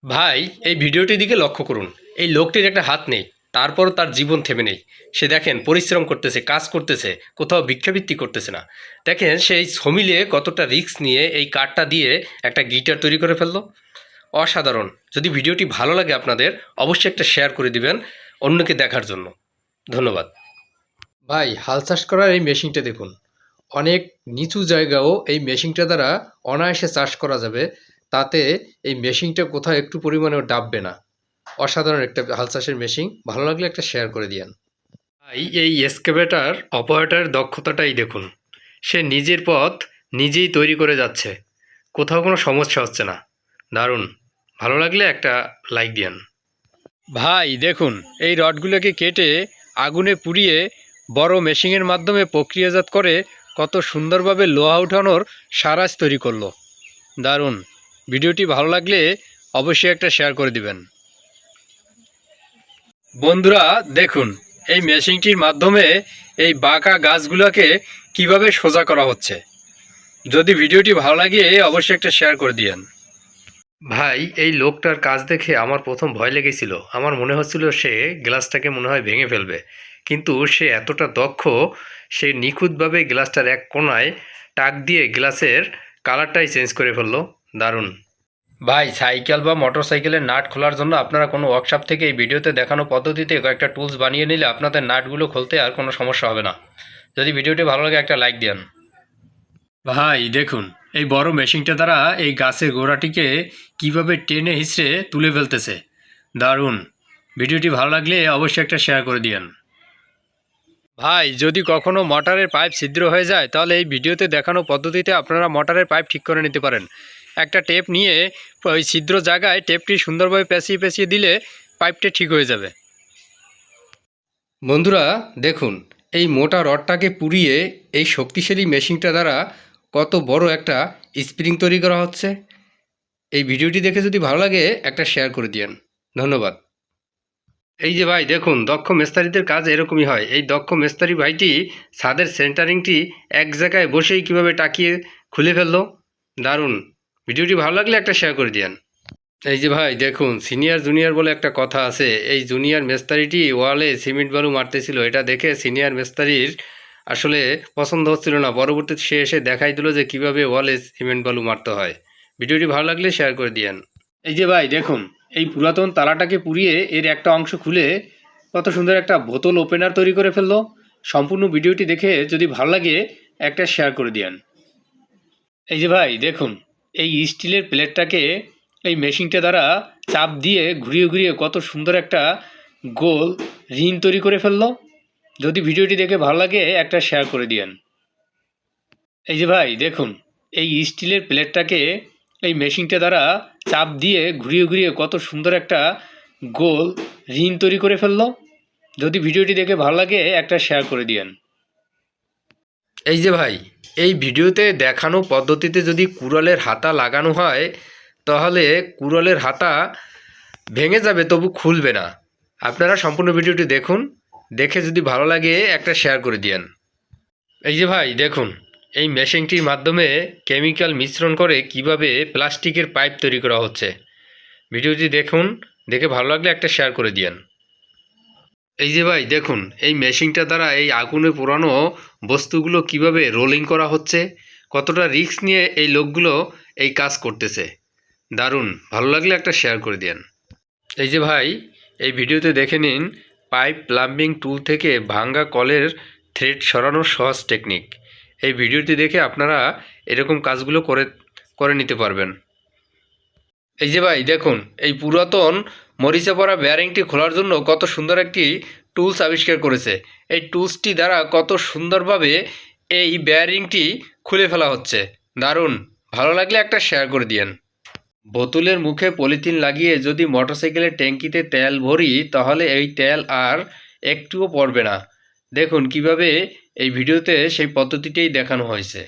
ভাই, এই ভিডিওটির দিকে লক্ষ্য করুন। এই লোকটির একটা হাত নেই, তারপরও তার জীবন থেমে নেই। সে দেখেন পরিশ্রম করতেছে, কাজ করতেছে, কোথাও ভিক্ষাবৃত্তি করতেছে না। দেখেন সেই ছমিলে কতটা রিস্ক নিয়ে এই কাঠটা দিয়ে একটা গিটার তৈরি করে ফেললো। অসাধারণ। যদি ভিডিওটি ভালো লাগে আপনাদের, অবশ্যই একটা শেয়ার করে দিবেন অন্যকে দেখার জন্য। ধন্যবাদ। ভাই, হাল চাষ করার এই মেশিনটা দেখুন। অনেক নিচু জায়গাও এই মেশিনটা দ্বারা অনায়াসে চাষ করা যাবে। তাতে এই মেশিনটা কোথাও একটু পরিমাণেও ডাববে না। অসাধারণ একটা হাল চাষের মেশিন। ভালো লাগলে একটা শেয়ার করে দিয়েন। ভাই, এই এক্সকাভেটর অপারেটরের দক্ষতাটাই দেখুন। সে নিজের পথ নিজেই তৈরি করে যাচ্ছে, কোথাও কোনো সমস্যা হচ্ছে না। দারুণ। ভালো লাগলে একটা লাইক দিয়েন। ভাই দেখুন, এই রডগুলোকে কেটে আগুনে পুড়িয়ে বড় মেশিনের মাধ্যমে প্রক্রিয়াজাত করে কত সুন্দরভাবে লোহা উঠানোর সারাজ তৈরি করলো। দারুণ। ভিডিওটি ভালো লাগলে অবশ্যই একটা শেয়ার করে দিবেন। বন্ধুরা দেখুন, এই মেশিনটির মাধ্যমে এই বাঁকা গাছগুলোকে কিভাবে সোজা করা হচ্ছে। যদি ভিডিওটি ভালো লাগে অবশ্যই একটা শেয়ার করে দিয়েন। ভাই, এই লোকটার কাজ দেখে আমার প্রথম ভয় লেগেছিল। আমার মনে হচ্ছিল সে গ্লাসটাকে মনে হয় ভেঙে ফেলবে, কিন্তু সে এতটা দক্ষ, সে নিখুঁতভাবে গ্লাসটার এক কোণায় টাক দিয়ে গ্লাসের কালারটাই চেঞ্জ করে ফেললো। দারুণ। ভাই, সাইকেল বা মোটর সাইকেলের নাট খোলার জন্য আপনারা কোনো ওয়ার্কশপ থেকে এই ভিডিওতে দেখানো পদ্ধতিতে কয়েকটা টুলস বানিয়ে নিলে আপনাদের নাটগুলো খুলতে আর কোনো সমস্যা হবে না। যদি ভিডিওটি ভালো লাগে একটা লাইক দিন। ভাই দেখুন, এই বড় মেশিনটা দ্বারা এই গাছের গোড়াটিকে কিভাবে টেনে হিঁচড়ে তুলে ফেলতেছে। দারুণ। ভিডিওটি ভালো লাগলে অবশ্যই একটা শেয়ার করে দিয়েন। ভাই, যদি কখনো মোটরের পাইপ ছিদ্র হয়ে যায় তাহলে এই ভিডিওতে দেখানো পদ্ধতিতে আপনারা মোটরের পাইপ ঠিক করে নিতে পারেন। একটা টেপ নিয়ে ওই ছিদ্র জায়গায় টেপটি সুন্দরভাবে পেঁচিয়ে পেঁচিয়ে দিলে পাইপটা ঠিক হয়ে যাবে। বন্ধুরা দেখুন, এই মোটা রডটাকে পুড়িয়ে এই শক্তিশালী মেশিনটা দ্বারা কত বড় একটা স্প্রিং তৈরি করা হচ্ছে। এই ভিডিওটি দেখে যদি ভালো লাগে একটা শেয়ার করে দিয়েন। ধন্যবাদ। এই যে ভাই দেখুন, দক্ষ মিস্ত্রিদের কাজ এরকমই হয়। এই দক্ষ মিস্ত্রি ভাইটি ছাদের সেন্টারিংটি এক জায়গায় বসেই কিভাবে টাকিয়ে খুলে ফেললো। দারুণ। ভিডিওটি ভালো লাগলে একটা শেয়ার করে দিয়েন। এই যে ভাই দেখুন, সিনিয়র জুনিয়র বলে একটা কথা আছে। এই জুনিয়র মিস্ত্রিটি ওয়ালে সিমেন্ট বালু মারতেছিল। এটা দেখে সিনিয়র মিস্ত্রির আসলে পছন্দ হচ্ছিল না। পরবর্তীতে সে এসে দেখাই দিল যে কিভাবে ওয়ালে সিমেন্ট বালু মারতে হয়। ভিডিওটি ভালো লাগলে শেয়ার করে দিয়েন। এই যে ভাই দেখুন, এই পুরাতন তালাটাকে পুড়িয়ে এর একটা অংশ খুলে কত সুন্দর একটা বোতল ওপেনার তৈরি করে ফেললো। সম্পূর্ণ ভিডিওটি দেখে যদি ভালো লাগে একটা শেয়ার করে দিয়েন। এই যে ভাই দেখুন, এই স্টিলের প্লেটটাকে এই মেশিনটা দ্বারা চাপ দিয়ে ঘুরিয়ে ঘুরিয়ে কত সুন্দর একটা গোল রিং তৈরি করে ফেললো। যদি ভিডিওটি দেখে ভালো লাগে একটা শেয়ার করে দিয়েন। এই যে ভাই দেখুন, এই স্টিলের প্লেটটাকে এই মেশিনটা দ্বারা চাপ দিয়ে ঘুরিয়ে ঘুরিয়ে কত সুন্দর একটা গোল রিং তৈরি করে ফেললো। যদি ভিডিওটি দেখে ভালো লাগে একটা শেয়ার করে দিয়েন। এই যে ভাই, এই ভিডিওতে দেখানো পদ্ধতিতে যদি কুড়ালের হাতা লাগানো হয় তাহলে কুড়ালের হাতা ভেঙে যাবে, তবু খুলবে না। আপনারা সম্পূর্ণ ভিডিওটি দেখুন, দেখে যদি ভালো লাগে একটা শেয়ার করে দিয়েন। এই যে ভাই দেখুন, এই মেশিনটির মাধ্যমে কেমিক্যাল মিশ্রণ করে কিভাবে প্লাস্টিকের পাইপ তৈরি করা হচ্ছে। ভিডিওটি দেখুন, দেখে ভালো লাগলে একটা শেয়ার করে দিয়েন। এই যে ভাই দেখুন, এই মেশিনটা দ্বারা এই আগুনে পোড়ানো বস্তুগুলো কিভাবে রোলিং করা হচ্ছে। কতটা রিস্ক নিয়ে এই লোকগুলো এই কাজ করতেছে। দারুণ। ভালো লাগলে একটা শেয়ার করে দিন। এই যে ভাই, এই ভিডিওতে দেখে নিন পাইপ প্লাম্বিং টুল থেকে ভাঙ্গা কলের থ্রেড সরানোর সহজ টেকনিক। এই ভিডিওটি দেখে আপনারা এরকম কাজগুলো করে নিতে পারবেন। এই যে ভাই দেখুন, এই পুরাতন মরিচা পড়া বেয়ারিংটি খোলার জন্য কত সুন্দর একটি টুলস আবিষ্কার করেছে। এই টুলসটি দ্বারা কত সুন্দরভাবে এই বেয়ারিংটি খুলে ফেলা হচ্ছে। দারুণ। ভালো লাগলে একটা শেয়ার করে দিয়েন। বোতলের মুখে পলিথিন লাগিয়ে যদি মোটরসাইকেলের ট্যাঙ্কিতে তেল ভরি তাহলে এই তেল আর একটুও পড়বে না। দেখুন কিভাবে এই ভিডিওতে সেই পদ্ধতিটাই দেখানো হয়েছে।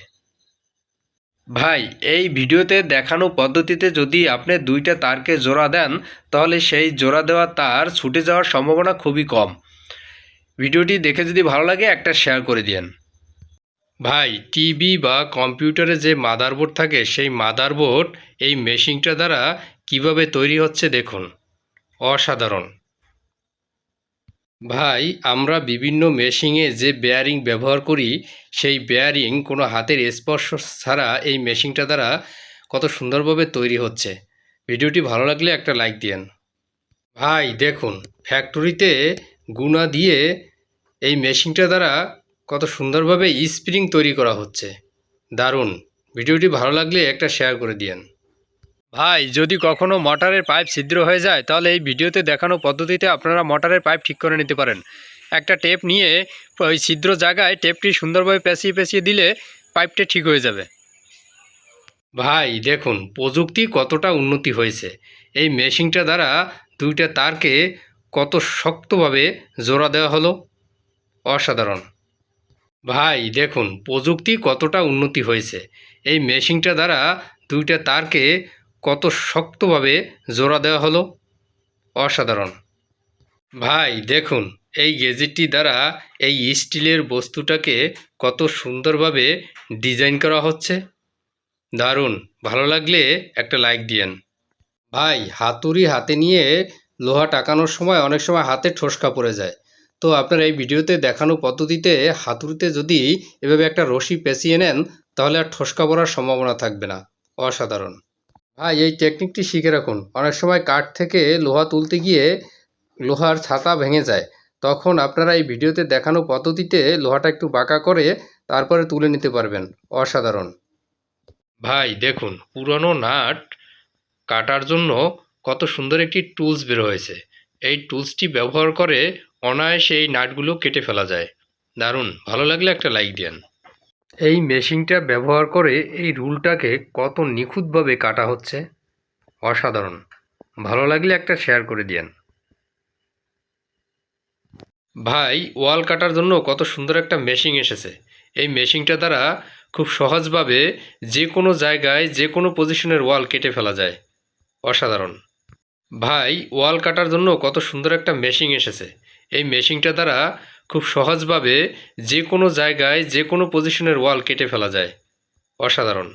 ভাই, এই ভিডিওতে দেখানো পদ্ধতিতে যদি আপনি দুইটা তারকে জোড়া দেন তাহলে সেই জোড়া দেওয়া তার ছুটে যাওয়ার সম্ভাবনা খুবই কম। ভিডিওটি দেখে যদি ভালো লাগে একটা শেয়ার করে দিন। ভাই, টিভি বা কম্পিউটারে যে মাদারবোর্ড থাকে সেই মাদারবোর্ড এই মেশিনটা দ্বারা কিভাবে তৈরি হচ্ছে দেখুন। অসাধারণ। ভাই, আমরা বিভিন্ন মেশিনে যে বেয়ারিং ব্যবহার করি সেই বেয়ারিং কোনো হাতের স্পর্শ ছাড়া এই মেশিনটা দ্বারা কত সুন্দরভাবে তৈরি হচ্ছে। ভিডিওটি ভালো লাগলে একটা লাইক দিয়েন। ভাই দেখুন, ফ্যাক্টরিতে গুণা দিয়ে এই মেশিনটা দ্বারা কত সুন্দরভাবে স্প্রিং তৈরি করা হচ্ছে। দারুণ। ভিডিওটি ভালো লাগলে একটা শেয়ার করে দিয়েন। ভাই, যদি কখনো মোটরের পাইপ ছিদ্র হয়ে যায় তাহলে এই ভিডিওতে দেখানো পদ্ধতিতে আপনারা মোটরের পাইপ ঠিক করে নিতে পারেন। একটা টেপ নিয়ে ওই ছিদ্র জায়গায় টেপটি সুন্দরভাবে পেঁচিয়ে পেঁচিয়ে দিলে পাইপটা ঠিক হয়ে যাবে। ভাই দেখুন, প্রযুক্তি কতটা উন্নতি হয়েছে। এই মেশিনটা দ্বারা দুইটা তারকে কত শক্তভাবে জোড়া দেওয়া হলো। অসাধারণ। ভাই দেখুন, প্রযুক্তি কতটা উন্নতি হয়েছে। এই মেশিনটা দ্বারা দুইটা তারকে কত শক্তভাবে জোড়া দেওয়া হলো। অসাধারণ। ভাই দেখুন, এই গেজেটটি দ্বারা এই স্টিলের বস্তুটাকে কত সুন্দরভাবে ডিজাইন করা হচ্ছে। দারুণ। ভালো লাগলে একটা লাইক দিয়েন। ভাই, হাতুড়ি হাতে নিয়ে লোহা টাকানোর সময় অনেক সময় হাতে ঠোসকা পড়ে যায়। তো আপনার এই ভিডিওতে দেখানো পদ্ধতিতে হাতুড়িতে যদি এভাবে একটা রশি পেঁচিয়ে নেন তাহলে আর ঠোসকা পড়ার সম্ভাবনা থাকবে না। অসাধারণ। ভাই, এই টেকনিকটি শিখে রাখুন। অনেক সময় কাঠ থেকে লোহা তুলতে গিয়ে লোহার ছাতা ভেঙে যায়, তখন আপনারা এই ভিডিওতে দেখানো পদ্ধতিতে লোহাটা একটু বাঁকা করে তারপরে তুলে নিতে পারবেন। অসাধারণ। ভাই দেখুন, পুরনো নাট কাটার জন্য কত সুন্দর একটি টুলস বের হয়েছে। এই টুলসটি ব্যবহার করে অনায়াসে এই নাটগুলো কেটে ফেলা যায়। দারুণ। ভালো লাগলে একটা লাইক দেন। এই মেশিনটা ব্যবহার করে এই রুলটাকে কত নিখুঁতভাবে কাটা হচ্ছে। অসাধারণ। ভালো লাগলে একটা শেয়ার করে দিয়েন। ভাই, ওয়াল কাটার জন্য কত সুন্দর একটা মেশিন এসেছে। এই মেশিনটা দ্বারা খুব সহজভাবে যে কোনো জায়গায় যে কোনো পজিশনের ওয়াল কেটে ফেলা যায়। অসাধারণ। ভাই, ওয়াল কাটার জন্য কত সুন্দর একটা মেশিন এসেছে। এই মেশিনটা দ্বারা খুব সহজভাবে যে কোনো জায়গায় যে কোনো পজিশনের ওয়াল কেটে ফেলা যায়। অসাধারণ।